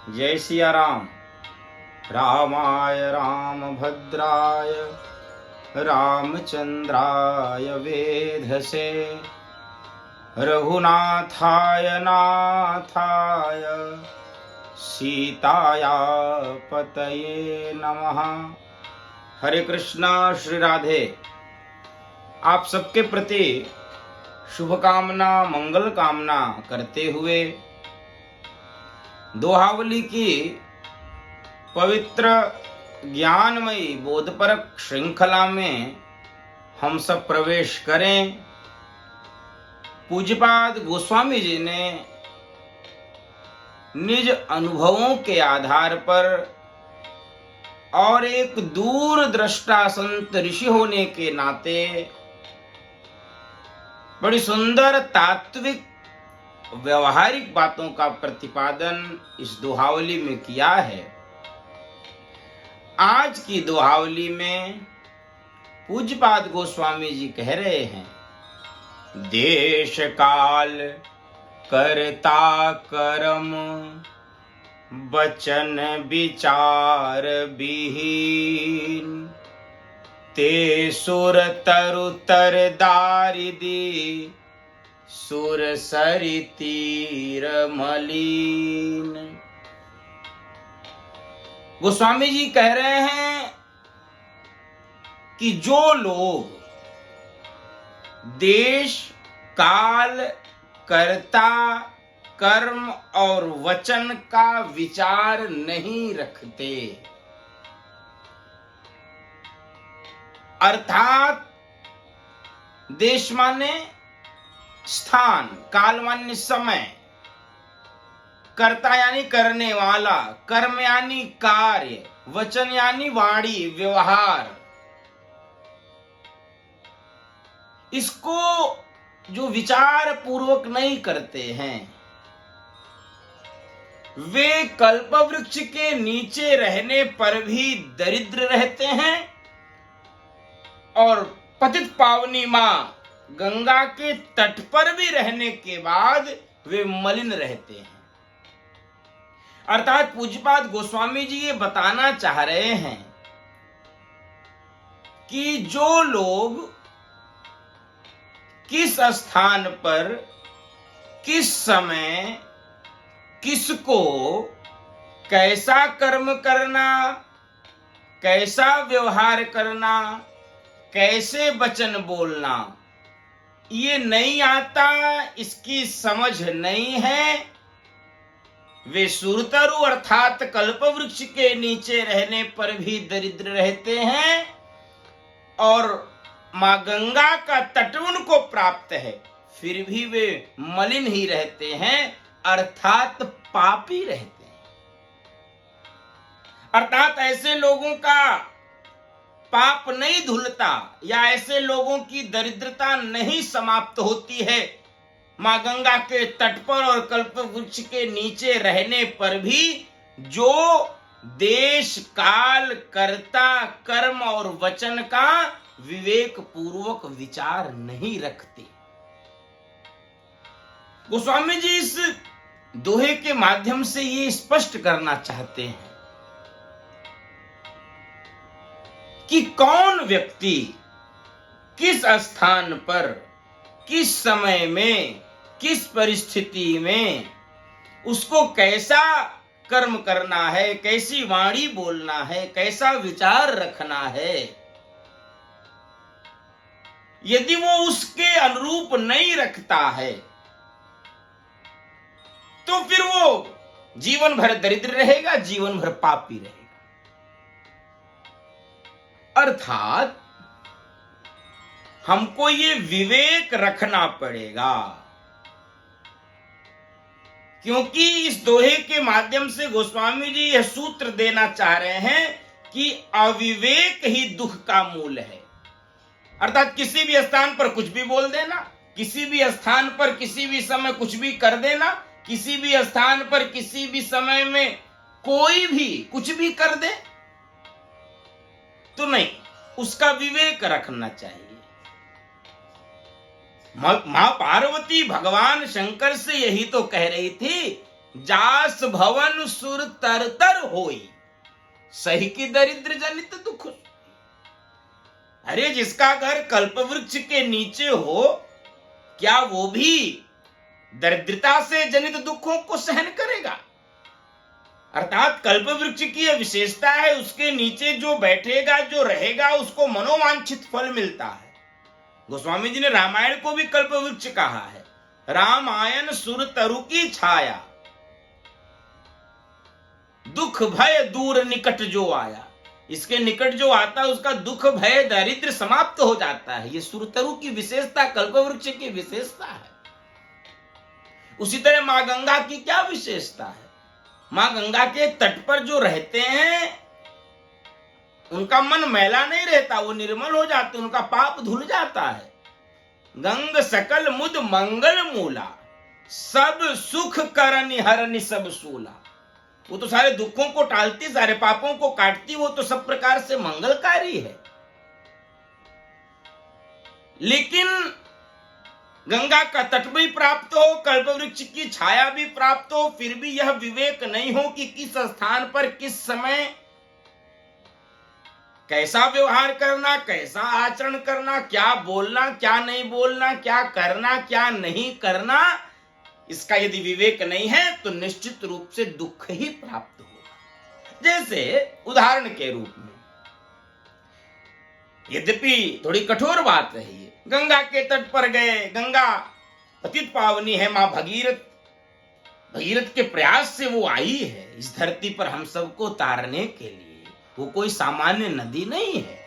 जय सिया राम। रामाय रामभद्राय रामचंद्राय वेधसे, रघुनाथाय नाथाय सीताया पतये नमः। हरे कृष्णा। श्री राधे। आप सबके प्रति शुभकामना मंगल कामना करते हुए दोहावली की पवित्र ज्ञानमयी बोधपरक श्रृंखला में हम सब प्रवेश करें। पूज्यपाद गोस्वामी जी ने निज अनुभवों के आधार पर और एक दूरदृष्टा संत ऋषि होने के नाते बड़ी सुंदर तात्विक व्यवहारिक बातों का प्रतिपादन इस दोहावली में किया है। आज की दोहावली में पूज्यपाद गोस्वामी जी कह रहे हैं, देश काल करता करम बचन विचार विहीन, ते सुर तरु तर दारिदी सुर सरि तीर मलिन। गोस्वामी जी कह रहे हैं कि जो लोग देश काल कर्ता कर्म और वचन का विचार नहीं रखते, अर्थात देश माने स्थान, काल माने समय, कर्ता यानी करने वाला, कर्म यानी कार्य, वचन यानी वाणी व्यवहार, इसको जो विचार पूर्वक नहीं करते हैं वे कल्प वृक्ष के नीचे रहने पर भी दरिद्र रहते हैं और पतित पावनी मां गंगा के तट पर भी रहने के बाद वे मलिन रहते हैं। अर्थात पूज्यपाद गोस्वामी जी ये बताना चाह रहे हैं कि जो लोग किस स्थान पर किस समय किसको कैसा कर्म करना, कैसा व्यवहार करना, कैसे वचन बोलना ये नहीं आता, इसकी समझ नहीं है, वे सुरतरु अर्थात कल्प वृक्ष के नीचे रहने पर भी दरिद्र रहते हैं और मां गंगा का तट उनको प्राप्त है फिर भी वे मलिन ही रहते हैं, अर्थात पापी रहते हैं। अर्थात ऐसे लोगों का पाप नहीं धुलता या ऐसे लोगों की दरिद्रता नहीं समाप्त होती है मां गंगा के तट पर और कल्प वृक्ष के नीचे रहने पर भी, जो देश काल कर्ता कर्म और वचन का विवेक पूर्वक विचार नहीं रखते। गोस्वामी जी इस दोहे के माध्यम से ये स्पष्ट करना चाहते हैं कि कौन व्यक्ति किस स्थान पर किस समय में किस परिस्थिति में उसको कैसा कर्म करना है, कैसी वाणी बोलना है, कैसा विचार रखना है। यदि वो उसके अनुरूप नहीं रखता है तो फिर वो जीवन भर दरिद्र रहेगा, जीवन भर पापी रहेगा। अर्थात हमको ये विवेक रखना पड़ेगा, क्योंकि इस दोहे के माध्यम से गोस्वामी जी यह सूत्र देना चाह रहे हैं कि अविवेक ही दुख का मूल है। अर्थात किसी भी स्थान पर कुछ भी बोल देना, किसी भी स्थान पर किसी भी समय कुछ भी कर देना, किसी भी स्थान पर किसी भी समय में कोई भी कुछ भी कर दे तो नहीं, उसका विवेक रखना चाहिए। मां पार्वती भगवान शंकर से यही तो कह रही थी जास भवन सुर तर तर होई, सही की दरिद्र जनित दुख। अरे जिसका घर कल्प वृक्ष के नीचे हो, क्या वो भी दरिद्रता से जनित दुखों को सहन करेगा? अर्थात कल्प वृक्ष की यह विशेषता है, उसके नीचे जो बैठेगा, जो रहेगा, उसको मनोवांछित फल मिलता है। गोस्वामी जी ने रामायण को भी कल्प वृक्ष कहा है। रामायण सुर तरु की छाया, दुख भय दूर निकट जो आया। इसके निकट जो आता है उसका दुख भय दारिद्र्य समाप्त हो जाता है। ये सुरतरु की विशेषता, कल्प वृक्ष की विशेषता है। उसी तरह मां गंगा की क्या विशेषता है? मां गंगा के तट पर जो रहते हैं उनका मन मैला नहीं रहता, वो निर्मल हो जाते, उनका पाप धुल जाता है। गंग सकल मुद मंगल मूला, सब सुख करनि हरनि सब सूला। वो तो सारे दुखों को टालती, सारे पापों को काटती, वो तो सब प्रकार से मंगलकारी है। लेकिन गंगा का तट भी प्राप्त हो, कल्प वृक्ष की छाया भी प्राप्त हो, फिर भी यह विवेक नहीं हो कि किस स्थान पर किस समय कैसा व्यवहार करना, कैसा आचरण करना, क्या बोलना, क्या नहीं बोलना, क्या करना, क्या नहीं करना। इसका यदि विवेक नहीं है तो निश्चित रूप से दुख ही प्राप्त होगा। जैसे उदाहरण के रूप में, यद्यपि थोड़ी कठोर बात है ये, गंगा के तट पर गए, गंगा पतित पावनी है, मां भगीरथ, भगीरथ के प्रयास से वो आई है इस धरती पर हम सबको तारने के लिए। वो कोई सामान्य नदी नहीं है।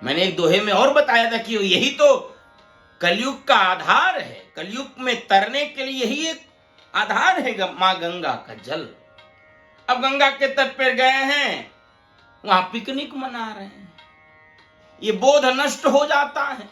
मैंने एक दोहे में और बताया था कि यही तो कलयुग का आधार है। कलयुग में तरने के लिए यही एक आधार है मां गंगा का जल। अब गंगा के तट पर गए हैं, वहां पिकनिक मना रहे हैं। ये बोध नष्ट हो जाता है।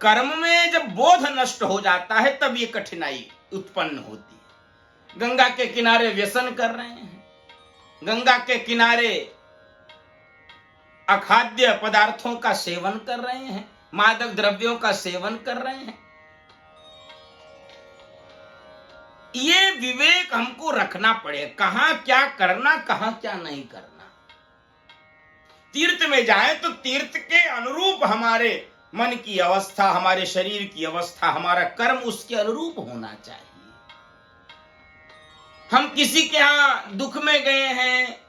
कर्म में जब बोध नष्ट हो जाता है तब ये कठिनाई उत्पन्न होती है। गंगा के किनारे व्यसन कर रहे हैं, गंगा के किनारे अखाद्य पदार्थों का सेवन कर रहे हैं, मादक द्रव्यों का सेवन कर रहे हैं। ये विवेक हमको रखना पड़े, कहां क्या करना, कहां क्या नहीं करना। तीर्थ में जाए तो तीर्थ के अनुरूप हमारे मन की अवस्था, हमारे शरीर की अवस्था, हमारा कर्म उसके अनुरूप होना चाहिए। हम किसी के यहां दुख में गए हैं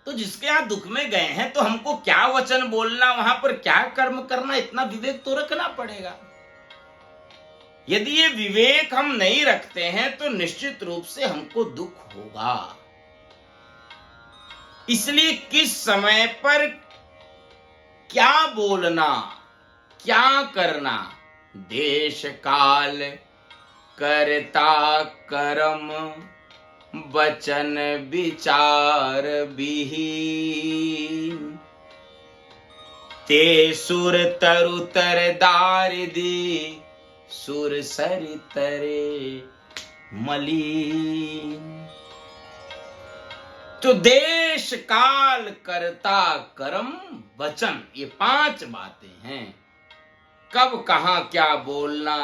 तो जिसके यहां दुख में गए हैं तो हमको क्या वचन बोलना, वहां पर क्या कर्म करना, इतना विवेक तो रखना पड़ेगा। यदि ये विवेक हम नहीं रखते हैं तो निश्चित रूप से हमको दुख होगा। इसलिए किस समय पर क्या बोलना, क्या करना, देश काल करता करम, वचन विचार विहीन। ते सुर तरु तर दारिदी, सुर सरि तरे मलिन। तो देश काल करता कर्म वचन, ये 5 बातें हैं। कब कहां क्या बोलना,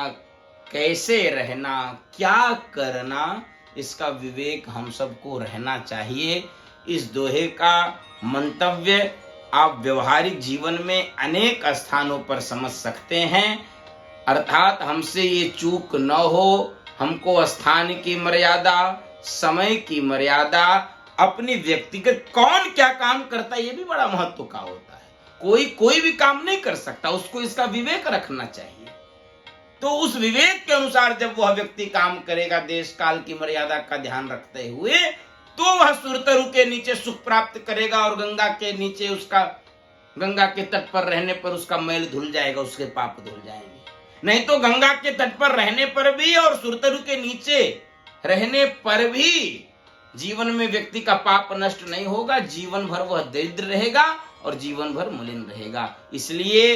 कैसे रहना, क्या करना, इसका विवेक हम सबको रहना चाहिए। इस दोहे का मंतव्य आप व्यवहारिक जीवन में अनेक स्थानों पर समझ सकते हैं। अर्थात हमसे ये चूक न हो, हमको स्थान की मर्यादा, समय की मर्यादा, अपनी व्यक्तिगत कौन क्या काम करता है ये भी बड़ा महत्व का होता है। कोई भी काम नहीं कर सकता, उसको इसका विवेक रखना चाहिए। तो उस विवेक के अनुसार जब वह व्यक्ति काम करेगा, देश काल की मर्यादा का ध्यान रखते हुए, तो वह सुरतरु के नीचे सुख प्राप्त करेगा और गंगा के नीचे उसका, गंगा के तट पर रहने पर उसका मैल धुल जाएगा, उसके पाप धुल जाएंगे। नहीं तो गंगा के तट पर रहने पर भी और सुरतरु के नीचे रहने पर भी जीवन में व्यक्ति का पाप नष्ट नहीं होगा। जीवन भर वह दरिद्र रहेगा और जीवन भर मलिन रहेगा। इसलिए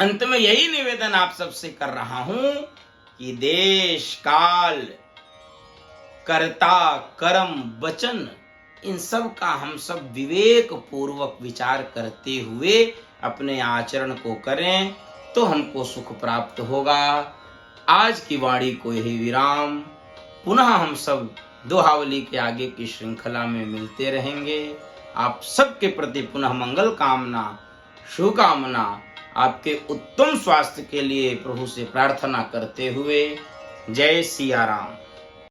अंत में यही निवेदन आप सबसे कर रहा हूं कि देश काल कर्ता कर्म वचन, इन सब का हम सब विवेक पूर्वक विचार करते हुए अपने आचरण को करें तो हमको सुख प्राप्त होगा। आज की वाणी को यही विराम। पुनः हम सब दोहावली के आगे की श्रृंखला में मिलते रहेंगे। आप सबके प्रति पुनः मंगल कामना, शुभकामना, आपके उत्तम स्वास्थ्य के लिए प्रभु से प्रार्थना करते हुए जय सिया राम।